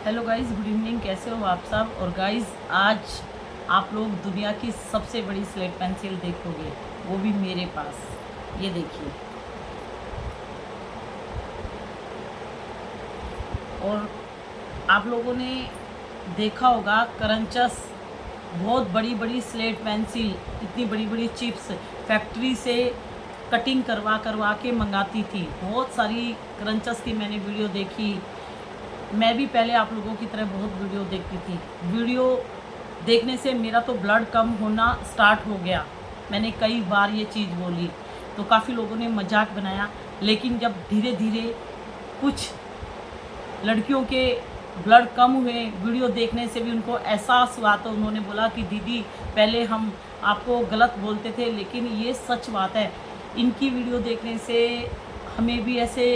Hello guys, good evening. कैसे हो आप सब। और गाइस, आज आप लोग दुनिया की सबसे बड़ी स्लेट पेंसिल देखोगे, वो भी मेरे पास। ये देखिए। और आप लोगों ने देखा होगा करंचस बहुत बड़ी बड़ी स्लेट पेंसिल, इतनी बड़ी बड़ी चिप्स फैक्ट्री से कटिंग करवा करवा के मंगाती थी। बहुत सारी करंचस की मैंने वीडियो देखी। मैं भी पहले आप लोगों की तरह बहुत वीडियो देखती थी। वीडियो देखने से मेरा तो ब्लड कम होना स्टार्ट हो गया। मैंने कई बार ये चीज़ बोली तो काफ़ी लोगों ने मजाक बनाया, लेकिन जब धीरे धीरे कुछ लड़कियों के ब्लड कम हुए वीडियो देखने से भी, उनको एहसास हुआ, तो उन्होंने बोला कि दीदी पहले हम आपको गलत बोलते थे, लेकिन ये सच बात है। इनकी वीडियो देखने से हमें भी ऐसे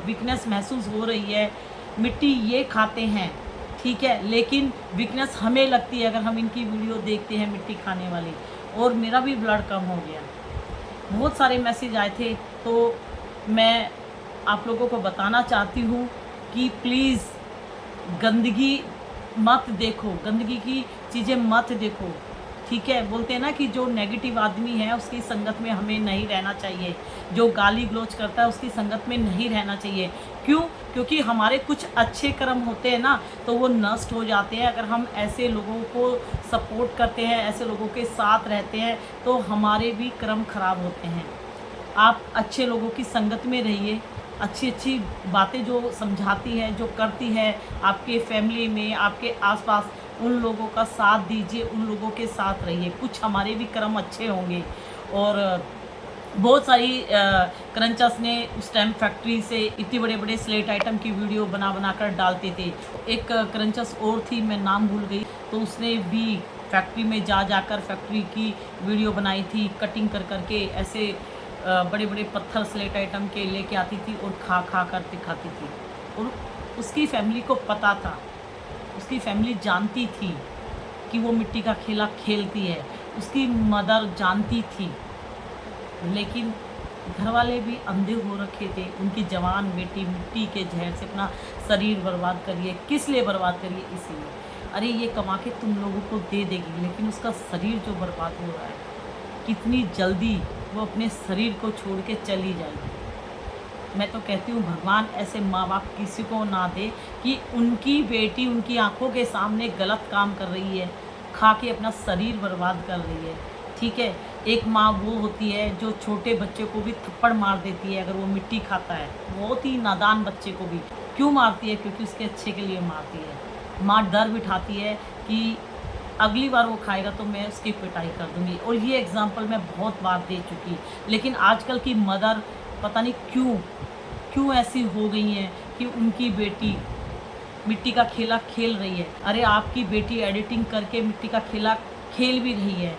वीकनेस महसूस हो रही है। मिट्टी ये खाते हैं, ठीक है, लेकिन वीकनेस हमें लगती है अगर हम इनकी वीडियो देखते हैं मिट्टी खाने वाली। और मेरा भी ब्लड कम हो गया। बहुत सारे मैसेज आए थे, तो मैं आप लोगों को बताना चाहती हूँ कि प्लीज़ गंदगी मत देखो, गंदगी की चीज़ें मत देखो, ठीक है। बोलते हैं ना कि जो नेगेटिव आदमी है उसकी संगत में हमें नहीं रहना चाहिए, जो गाली गलौज करता है उसकी संगत में नहीं रहना चाहिए। क्यों? क्योंकि हमारे कुछ अच्छे कर्म होते हैं ना, तो वो नष्ट हो जाते हैं। अगर हम ऐसे लोगों को सपोर्ट करते हैं, ऐसे लोगों के साथ रहते हैं, तो हमारे भी कर्म खराब होते हैं। आप अच्छे लोगों की संगत में रहिए, अच्छी अच्छी बातें जो समझाती है, जो करती है आपके फैमिली में, आपके आसपास, उन लोगों का साथ दीजिए, उन लोगों के साथ रहिए। कुछ हमारे भी कर्म अच्छे होंगे। और बहुत सारी क्रंचर्स ने उस टाइम फैक्ट्री से इतने बड़े बड़े स्लेट आइटम की वीडियो बना बना कर डालते थे। एक क्रंचर्स और थी, मैं नाम भूल गई, तो उसने भी फैक्ट्री में जा जाकर फैक्ट्री की वीडियो बनाई थी, कटिंग कर करके ऐसे बड़े बड़े पत्थर स्लेट आइटम के लेके आती थी और खा खा कर दिखाती थी। और उसकी फैमिली को पता था, उसकी फैमिली जानती थी कि वो मिट्टी का खेला खेलती है, उसकी मदर जानती थी, लेकिन घर वाले भी अंधे हो रखे थे। उनकी जवान बेटी मिट्टी के जहर से अपना शरीर बर्बाद करिए। किस लिए बर्बाद करिए? इसीलिए, अरे ये कमा के तुम लोगों को दे देगी, लेकिन उसका शरीर जो बर्बाद हो रहा है, कितनी जल्दी वो अपने शरीर को छोड़ के चली जाएगी। मैं तो कहती हूँ भगवान ऐसे माँ बाप किसी को ना दे कि उनकी बेटी उनकी आंखों के सामने गलत काम कर रही है, खा के अपना शरीर बर्बाद कर रही है, ठीक है। एक माँ वो होती है जो छोटे बच्चे को भी थप्पड़ मार देती है अगर वो मिट्टी खाता है, बहुत ही नादान बच्चे को भी। क्यों मारती है? क्योंकि उसके अच्छे के लिए मारती है। माँ डर बिठाती है कि अगली बार वो खाएगा तो मैं उसकी पिटाई कर दूंगी। और ये एग्जाम्पल मैं बहुत बार दे चुकी, लेकिन आजकल की मदर पता नहीं क्यों ऐसी हो गई हैं कि उनकी बेटी मिट्टी का खेला खेल रही है। अरे आपकी बेटी एडिटिंग करके मिट्टी का खेला खेल भी रही है,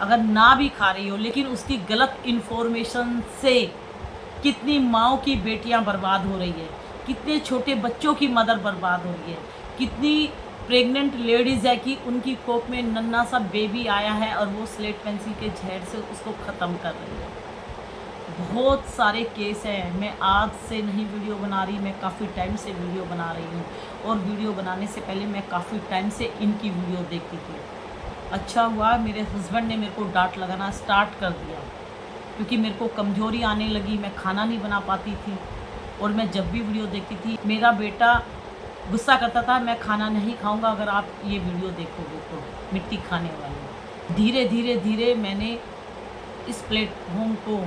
अगर ना भी खा रही हो, लेकिन उसकी गलत इन्फॉर्मेशन से कितनी माँओं की बेटियां बर्बाद हो रही है, कितने छोटे बच्चों की मदर बर्बाद हो रही है, कितनी प्रेग्नेंट लेडीज़ है कि उनकी कोख में नन्हा सा बेबी आया है और वो स्लेट पेंसिल के जहर से उसको ख़त्म कर रही है। बहुत सारे केस हैं। मैं आज से नहीं वीडियो बना रही, मैं काफ़ी टाइम से वीडियो बना रही हूँ। और वीडियो बनाने से पहले मैं काफ़ी टाइम से इनकी वीडियो देखती थी। अच्छा हुआ मेरे हस्बैंड ने मेरे को डांट लगाना स्टार्ट कर दिया, क्योंकि मेरे को कमज़ोरी आने लगी, मैं खाना नहीं बना पाती थी। और मैं जब भी वीडियो देखती थी, मेरा बेटा गुस्सा करता था, मैं खाना नहीं खाऊंगा अगर आप ये वीडियो देखोगे तो, मिट्टी खाने वाली। धीरे धीरे धीरे मैंने इस प्लेटफॉर्म को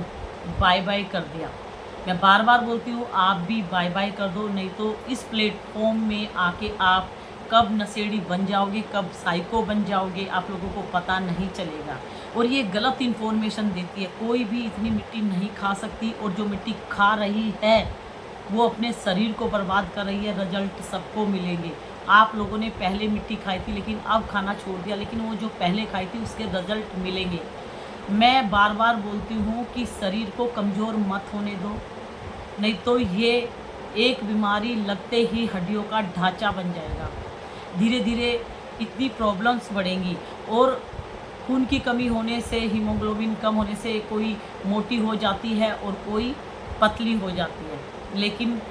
बाय बाय कर दिया। मैं बार बार बोलती हूँ, आप भी बाय बाय कर दो, नहीं तो इस प्लेटफॉर्म में आके आप कब नशेड़ी बन जाओगे, कब साइको बन जाओगे, आप लोगों को पता नहीं चलेगा। और ये गलत इन्फॉर्मेशन देती है। कोई भी इतनी मिट्टी नहीं खा सकती, और जो मिट्टी खा रही है वो अपने शरीर को बर्बाद कर रही है। रिजल्ट सबको मिलेंगे। आप लोगों ने पहले मिट्टी खाई थी लेकिन अब खाना छोड़ दिया, लेकिन वो जो पहले खाई थी उसके रिजल्ट मिलेंगे। मैं बार बार बोलती हूँ कि शरीर को कमज़ोर मत होने दो, नहीं तो ये एक बीमारी लगते ही हड्डियों का ढांचा बन जाएगा। धीरे धीरे इतनी प्रॉब्लम्स बढ़ेंगी। और खून की कमी होने से, हीमोग्लोबिन कम होने से कोई मोटी हो जाती है और कोई पतली हो जाती है। लेकिन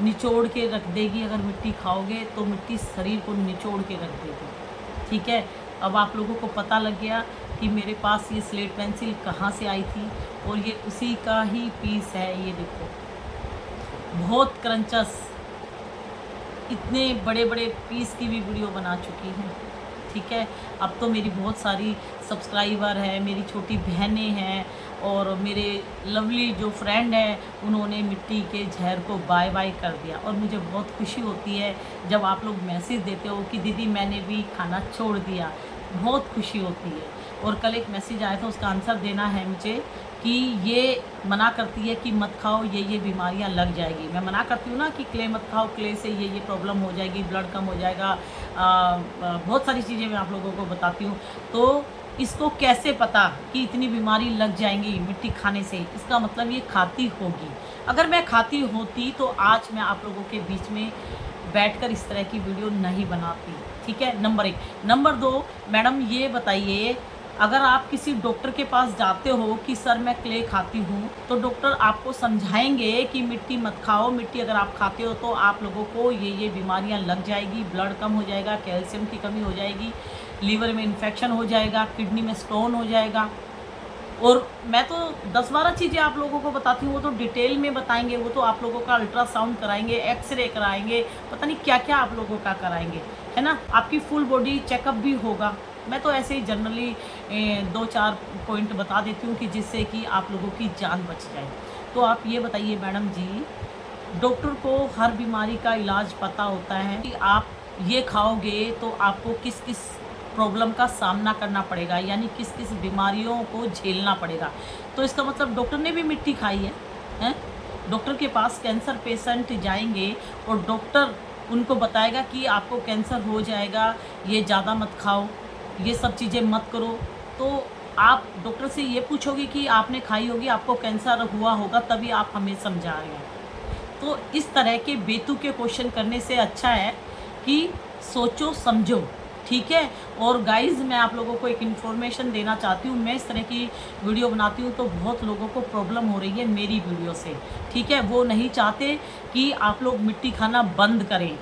निचोड़ के रख देगी। अगर मिट्टी खाओगे तो मिट्टी शरीर को निचोड़ के रख देगी। ठीक है, अब आप लोगों को पता लग गया कि मेरे पास ये स्लेट पेंसिल कहाँ से आई थी, और ये उसी का ही पीस है। ये देखो, बहुत क्रंचस, इतने बड़े बड़े पीस की भी वीडियो बना चुकी हूँ। ठीक है, अब तो मेरी बहुत सारी सब्सक्राइबर है, मेरी छोटी बहनें हैं, और मेरे लवली जो फ्रेंड है उन्होंने मिट्टी के जहर को बाय बाय कर दिया। और मुझे बहुत खुशी होती है जब आप लोग मैसेज देते हो कि दीदी मैंने भी खाना छोड़ दिया, बहुत खुशी होती है। और कल एक मैसेज आया था, उसका आंसर देना है मुझे कि ये मना करती है कि मत खाओ, ये बीमारियां लग जाएगी। मैं मना करती हूँ ना कि क्ले मत खाओ, क्ले से ये प्रॉब्लम हो जाएगी, ब्लड कम हो जाएगा, बहुत सारी चीज़ें मैं आप लोगों को बताती हूँ। तो इसको कैसे पता कि इतनी बीमारी लग जाएंगी मिट्टी खाने से? इसका मतलब ये खाती होगी। अगर मैं खाती होती तो आज मैं आप लोगों के बीच में बैठकर इस तरह की वीडियो नहीं बनाती। ठीक है, नंबर 1। नंबर 2, मैडम ये बताइए, अगर आप किसी डॉक्टर के पास जाते हो कि सर मैं क्ले खाती हूँ, तो डॉक्टर आपको समझाएंगे कि मिट्टी मत खाओ, मिट्टी अगर आप खाते हो तो आप लोगों को ये बीमारियाँ लग जाएगी, ब्लड कम हो जाएगा, कैल्शियम की कमी हो जाएगी, लीवर में इन्फेक्शन हो जाएगा, किडनी में स्टोन हो जाएगा। और मैं तो 10-12 चीज़ें आप लोगों को बताती हूँ, वो तो डिटेल में बताएंगे, वो तो आप लोगों का अल्ट्रासाउंड कराएंगे, एक्सरे कराएंगे, पता नहीं क्या क्या आप लोगों का कराएंगे, है ना। आपकी फुल बॉडी चेकअप भी होगा। मैं तो ऐसे ही जनरली 2-4 पॉइंट बता देती हूँ कि जिससे कि आप लोगों की जान बच जाए। तो आप ये बताइए मैडम जी, डॉक्टर को हर बीमारी का इलाज पता होता है कि आप ये खाओगे तो आपको किस किस प्रॉब्लम का सामना करना पड़ेगा, यानी किस किस बीमारियों को झेलना पड़ेगा। तो इसका मतलब डॉक्टर ने भी मिट्टी खाई है, हैं? डॉक्टर के पास कैंसर पेशेंट जाएंगे और डॉक्टर उनको बताएगा कि आपको कैंसर हो जाएगा, ये ज़्यादा मत खाओ, ये सब चीज़ें मत करो। तो आप डॉक्टर से ये पूछोगे कि आपने खाई होगी, आपको कैंसर हुआ होगा, तभी आप हमें समझा रहे हैं। तो इस तरह के बेतुके क्वेश्चन करने से अच्छा है कि सोचो समझो। ठीक है, और गाइज़ मैं आप लोगों को एक इन्फॉर्मेशन देना चाहती हूँ। मैं इस तरह की वीडियो बनाती हूँ तो बहुत लोगों को प्रॉब्लम हो रही है मेरी वीडियो से। ठीक है, वो नहीं चाहते कि आप लोग मिट्टी खाना बंद करें।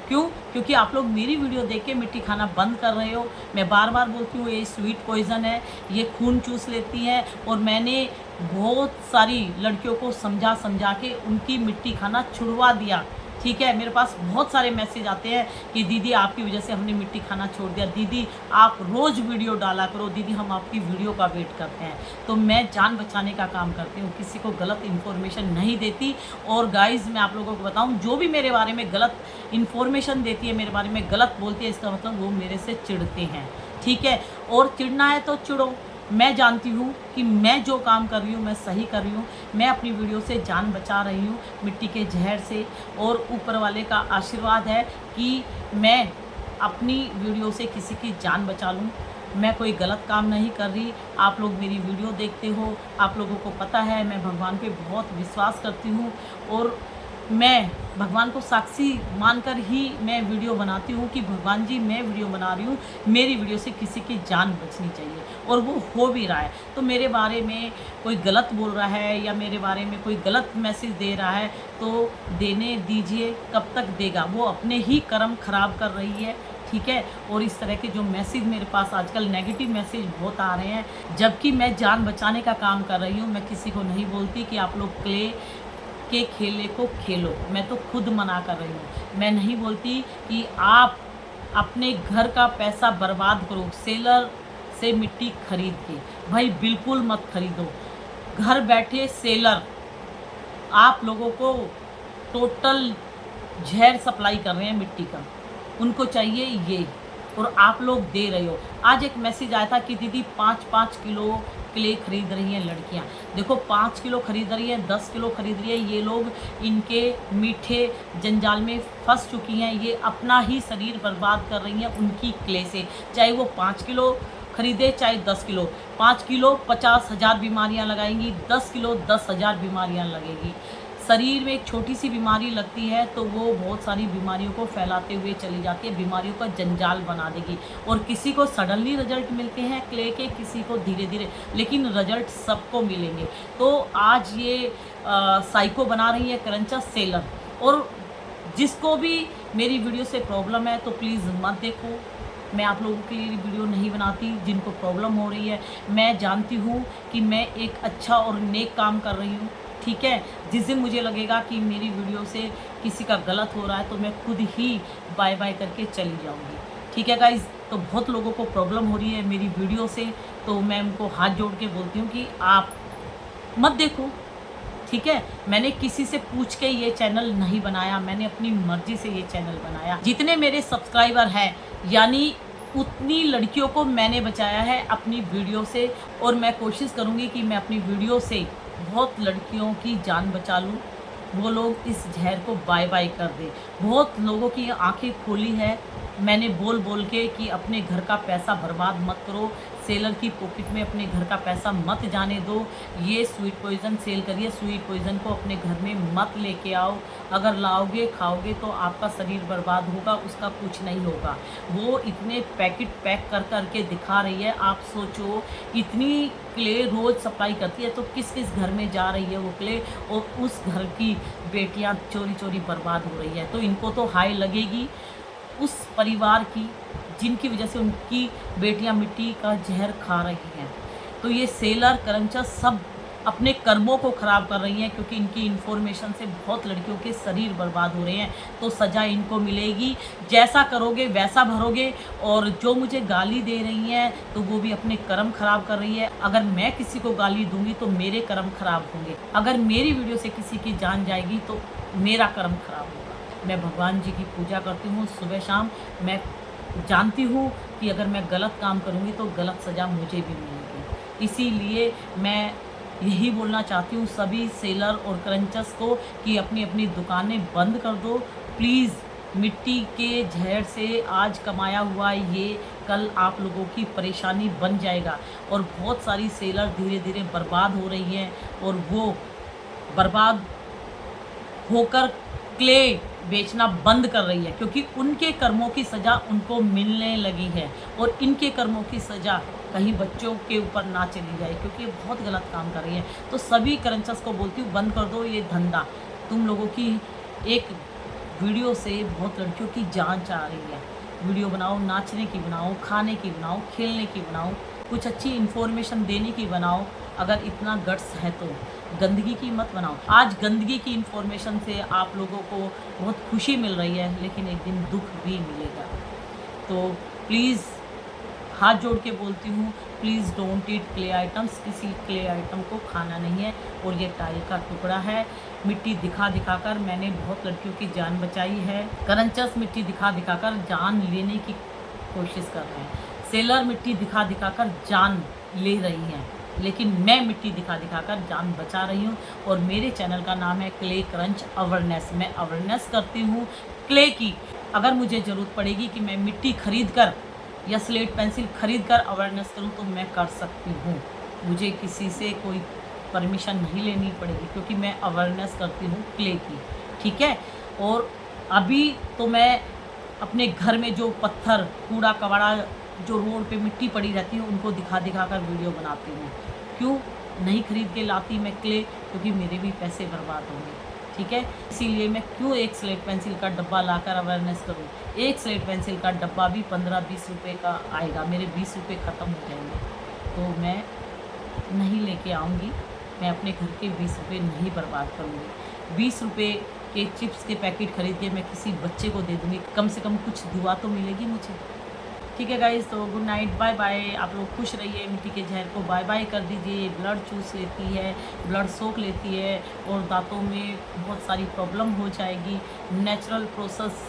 क्यों? क्योंकि आप लोग मेरी वीडियो देख के मिट्टी खाना बंद कर रहे हो। मैं बार बार बोलती हूँ ये स्वीट पॉइज़न है, ये खून चूस लेती है, और मैंने बहुत सारी लड़कियों को समझा समझा के उनकी मिट्टी खाना छुड़वा दिया। ठीक है, मेरे पास बहुत सारे मैसेज आते हैं कि दीदी आपकी वजह से हमने मिट्टी खाना छोड़ दिया, दीदी आप रोज़ वीडियो डाला करो, दीदी हम आपकी वीडियो का वेट करते हैं। तो मैं जान बचाने का काम करती हूँ, किसी को गलत इन्फॉर्मेशन नहीं देती। और गाइज़ मैं आप लोगों को बताऊँ, जो भी मेरे बारे में गलत इन्फॉर्मेशन देती है, मेरे बारे में गलत बोलती है, इसका मतलब वो मेरे से चिढ़ते हैं। ठीक है, और चिढ़ना है तो चिढ़ो। मैं जानती हूँ कि मैं जो काम कर रही हूँ मैं सही कर रही हूँ। मैं अपनी वीडियो से जान बचा रही हूँ मिट्टी के जहर से, और ऊपर वाले का आशीर्वाद है कि मैं अपनी वीडियो से किसी की जान बचा लूँ। मैं कोई गलत काम नहीं कर रही। आप लोग मेरी वीडियो देखते हो, आप लोगों को पता है मैं भगवान पे बहुत विश्वास करती हूँ, और मैं भगवान को साक्षी मानकर ही मैं वीडियो बनाती हूँ कि भगवान जी मैं वीडियो बना रही हूँ, मेरी वीडियो से किसी की जान बचनी चाहिए, और वो हो भी रहा है। तो मेरे बारे में कोई गलत बोल रहा है या मेरे बारे में कोई गलत मैसेज दे रहा है तो देने दीजिए, कब तक देगा, वो अपने ही कर्म खराब कर रही है। ठीक है, और इस तरह के जो मैसेज मेरे पास आजकल नेगेटिव मैसेज बहुत आ रहे हैं, जबकि मैं जान बचाने का काम कर रही हूँ। मैं किसी को नहीं बोलती कि आप लोग क्ले के खेले को खेलो, मैं तो खुद मना कर रही हूँ। मैं नहीं बोलती कि आप अपने घर का पैसा बर्बाद करो सेलर से मिट्टी खरीद के, भाई बिल्कुल मत खरीदो। घर बैठे सेलर आप लोगों को टोटल जहर सप्लाई कर रहे हैं मिट्टी का, उनको चाहिए ये, और आप लोग दे रहे हो। आज एक मैसेज आया था कि दीदी 5-5 किलो क्ले खरीद रही हैं लड़कियां। देखो 5 किलो खरीद रही हैं, 10 किलो खरीद रही है, ये लोग इनके मीठे जंजाल में फंस चुकी हैं। ये अपना ही शरीर बर्बाद कर रही हैं उनकी क्ले से। चाहे वो 5 किलो खरीदे चाहे 10 किलो, 5 किलो 50,000 बीमारियां लगाएंगी, 10 किलो 10,000 बीमारियां लगेगी। शरीर में एक छोटी सी बीमारी लगती है तो वो बहुत सारी बीमारियों को फैलाते हुए चली जाती है, बीमारियों का जंजाल बना देगी। और किसी को सडनली रिजल्ट मिलते हैं क्ले के, किसी को धीरे धीरे, लेकिन रिजल्ट सबको मिलेंगे। तो आज ये साइको बना रही है क्रंचस सेलर, और जिसको भी मेरी वीडियो से प्रॉब्लम है तो प्लीज़ मत देखो। मैं आप लोगों के लिए वीडियो नहीं बनाती जिनको प्रॉब्लम हो रही है। मैं जानती हूँ कि मैं एक अच्छा और नेक काम कर रही हूँ, ठीक है। जिस दिन मुझे लगेगा कि मेरी वीडियो से किसी का गलत हो रहा है तो मैं खुद ही बाय बाय करके चली जाऊँगी, ठीक है गाइज़। तो बहुत लोगों को प्रॉब्लम हो रही है मेरी वीडियो से, तो मैं उनको हाथ जोड़ के बोलती हूँ कि आप मत देखो, ठीक है। मैंने किसी से पूछ के ये चैनल नहीं बनाया, मैंने अपनी मर्ज़ी से ये चैनल बनाया। जितने मेरे सब्सक्राइबर हैं, यानी उतनी लड़कियों को मैंने बचाया है अपनी वीडियो से, और मैं कोशिश करूँगी कि मैं अपनी वीडियो से बहुत लड़कियों की जान बचा लूँ। वो लोग इस ज़हर को बाय बाय कर दें। बहुत लोगों की आँखें खोली है मैंने बोल बोल के कि अपने घर का पैसा बर्बाद मत करो, सेलर की पॉकेट में अपने घर का पैसा मत जाने दो। ये स्वीट पॉइज़न सेल करिए, स्वीट पॉइज़न को अपने घर में मत लेके आओ। अगर लाओगे खाओगे तो आपका शरीर बर्बाद होगा, उसका कुछ नहीं होगा। वो इतने पैकेट पैक कर कर के दिखा रही है, आप सोचो इतनी क्ले रोज़ सप्लाई करती है तो किस किस घर में जा रही है वो क्ले, और उस घर की बेटियां चोरी चोरी बर्बाद हो रही है। तो इनको तो हाय लगेगी उस परिवार की जिनकी वजह से उनकी बेटियां मिट्टी का जहर खा रही हैं। तो ये सेलर करंचा सब अपने कर्मों को ख़राब कर रही हैं, क्योंकि इनकी इन्फॉर्मेशन से बहुत लड़कियों के शरीर बर्बाद हो रहे हैं। तो सज़ा इनको मिलेगी, जैसा करोगे वैसा भरोगे। और जो मुझे गाली दे रही हैं तो वो भी अपने कर्म ख़राब कर रही है। अगर मैं किसी को गाली दूंगी तो मेरे कर्म ख़राब होंगे, अगर मेरी वीडियो से किसी की जान जाएगी तो मेरा कर्म ख़राब होगा। मैं भगवान जी की पूजा करती हूँ सुबह शाम। मैं जानती हूँ कि अगर मैं गलत काम करूँगी तो गलत सज़ा मुझे भी मिलेगी। इसीलिए मैं यही बोलना चाहती हूँ सभी सेलर और क्रंचर्स को कि अपनी अपनी दुकानें बंद कर दो प्लीज़। मिट्टी के जहर से आज कमाया हुआ ये कल आप लोगों की परेशानी बन जाएगा। और बहुत सारी सेलर धीरे धीरे बर्बाद हो रही हैं, और वो बर्बाद होकर क्ले बेचना बंद कर रही है, क्योंकि उनके कर्मों की सज़ा उनको मिलने लगी है। और इनके कर्मों की सज़ा कहीं बच्चों के ऊपर ना चली जाए, क्योंकि ये बहुत गलत काम कर रही है। तो सभी क्रंचर्स को बोलती हूँ बंद कर दो ये धंधा। तुम लोगों की एक वीडियो से बहुत लड़कियों की जान चाह रही है। वीडियो बनाओ, नाचने की बनाओ, खाने की बनाओ, खेलने की बनाओ, कुछ अच्छी इन्फॉर्मेशन देने की बनाओ। अगर इतना गट्स है तो गंदगी की मत बनाओ। आज गंदगी की इन्फॉर्मेशन से आप लोगों को बहुत खुशी मिल रही है, लेकिन एक दिन दुख भी मिलेगा। तो प्लीज़ हाथ जोड़ के बोलती हूँ, please don't eat clay items. किसी क्ले आइटम को खाना नहीं है। और ये टाइल का टुकड़ा है। मिट्टी दिखा दिखा कर मैंने बहुत लड़कियों की जान बचाई है। क्रंचर्स मिट्टी दिखा दिखा कर जान लेने की कोशिश कर रहे हैं। सेलर मिट्टी दिखा दिखा कर जान ले रही हैं, लेकिन मैं मिट्टी दिखा दिखा कर जान बचा रही हूँ। और मेरे चैनल का नाम है क्ले क्रंच अवेयरनेस। मैं अवेयरनेस करती हूँ क्ले की। अगर मुझे ज़रूरत पड़ेगी कि मैं मिट्टी खरीद कर या स्लेट पेंसिल खरीद कर अवेयरनेस करूँ तो मैं कर सकती हूँ। मुझे किसी से कोई परमिशन नहीं लेनी पड़ेगी, क्योंकि मैं अवेयरनेस करती हूँ क्ले की, ठीक है। और अभी तो मैं अपने घर में जो पत्थर कूड़ा कबाड़ा जो रोड पे मिट्टी पड़ी रहती है उनको दिखा दिखा कर वीडियो बनाती हूँ। क्यों नहीं खरीद के लाती मैं क्ले? क्योंकि मेरे भी पैसे बर्बाद होंगे, ठीक है। इसीलिए मैं क्यों एक स्लेट पेंसिल का डब्बा लाकर अवेयरनेस करूँ। एक स्लेट पेंसिल का डब्बा भी 15-20 रुपये का आएगा, मेरे 20 रुपये ख़त्म हो जाएंगे। तो मैं नहीं लेके आऊँगी, मैं अपने घर के 20 रुपये नहीं बर्बाद करूँगी। 20 रुपये के चिप्स के पैकेट खरीद के मैं किसी बच्चे को दे दूँगी, कम से कम कुछ दुआ तो मिलेगी मुझे, ठीक है गाइज़। तो गुड नाइट, बाय बाय। आप लोग खुश रहिए। मिट्टी के जहर को बाय बाय कर दीजिए। ब्लड चूस लेती है, ब्लड सोख लेती है, और दांतों में बहुत सारी प्रॉब्लम हो जाएगी। नेचुरल प्रोसेस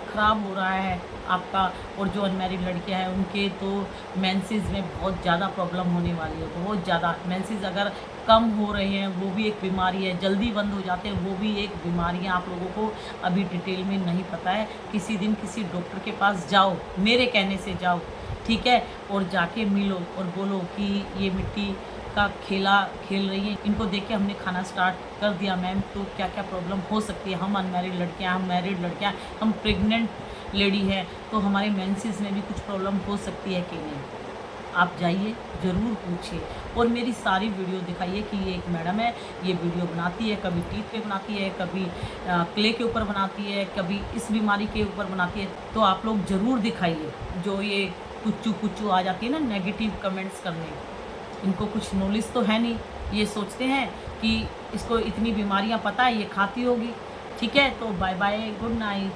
ख़राब हो रहा है आपका। और जो अनमैरिड लड़कियां हैं उनके तो मेंसेस में बहुत ज़्यादा प्रॉब्लम होने वाली है, बहुत ज़्यादा। मेंसेस अगर कम हो रहे हैं वो भी एक बीमारी है, जल्दी बंद हो जाते हैं वो भी एक बीमारी है। आप लोगों को अभी डिटेल में नहीं पता है। किसी दिन किसी डॉक्टर के पास जाओ, मेरे कहने से जाओ, ठीक है। और जाके मिलो और बोलो कि ये मिट्टी का खेला खेल रही है, इनको देख के हमने खाना स्टार्ट कर दिया मैम, तो क्या क्या प्रॉब्लम हो सकती है। हम अनमैरिड लड़कियां, हम मैरिड लड़कियां, हम प्रेग्नेंट लेडी है, तो हमारे मेंसेस में भी कुछ प्रॉब्लम हो सकती है कि नहीं। आप जाइए, ज़रूर पूछिए और मेरी सारी वीडियो दिखाइए कि ये एक मैडम है, ये वीडियो बनाती है, कभी टीथ पे बनाती है, कभी क्ले के ऊपर बनाती है, कभी इस बीमारी के ऊपर बनाती है। तो आप लोग ज़रूर दिखाइए। जो ये कुच्चू आ जाती है ना नेगेटिव कमेंट्स करने, इनको कुछ नॉलेज तो है नहीं, ये सोचते हैं कि इसको इतनी बीमारियाँ पता है, ये खाती होगी। ठीक है, तो बाय बाय, गुड नाइट।